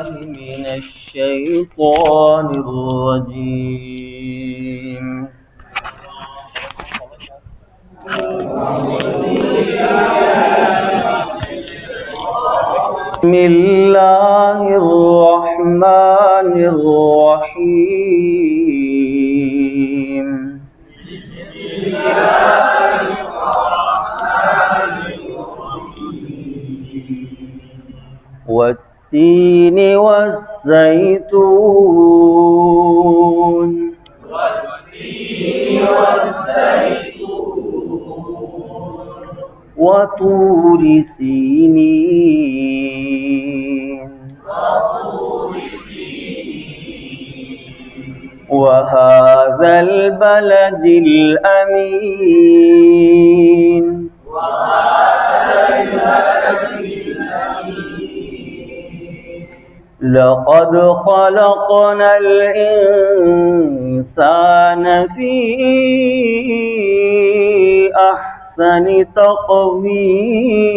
من الشيطان الرجيم. بسم الله الرحمن الرحيم. والتين والزيتون وطور سينين وهذا البلد الأمين. لقد خلقنا الإنسان في أحسن تقويم.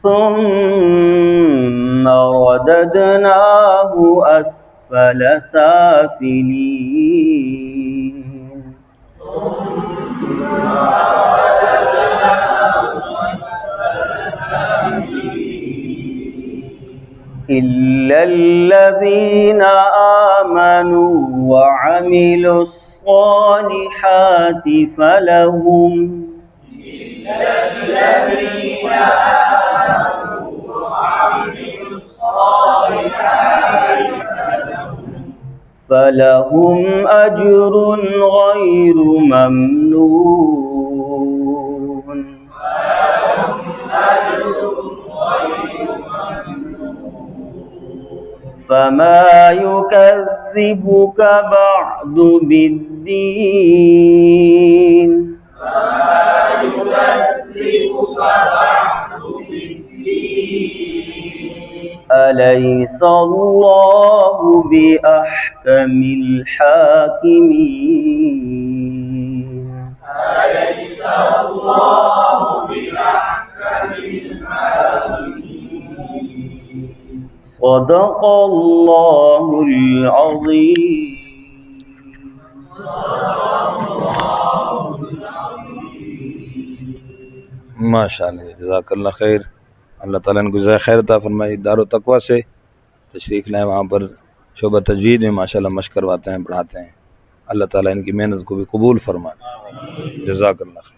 ثم رددناه أسفل سافلين. إلا الذين آمنوا وعملوا الصالحات فلهم أجر غير ممنون. فما يكذبك بعد بالدين. أليس الله بأحكم الحاكمين. صدق الله العظيم. माशाअल्लाह, जज़ाकल्लाह खैर। अल्लाह ताला इनको ज़ाय खैर अता फरमाए। दारो तकवा से तशरीफ़ लाए, वहाँ पर शोबा तजवीद में माशाअल्लाह मश्क करवाते हैं, पढ़ाते हैं। अल्लाह ताला इनकी मेहनत को भी कबूल फरमाए। जज़ाकल्लाह खैर।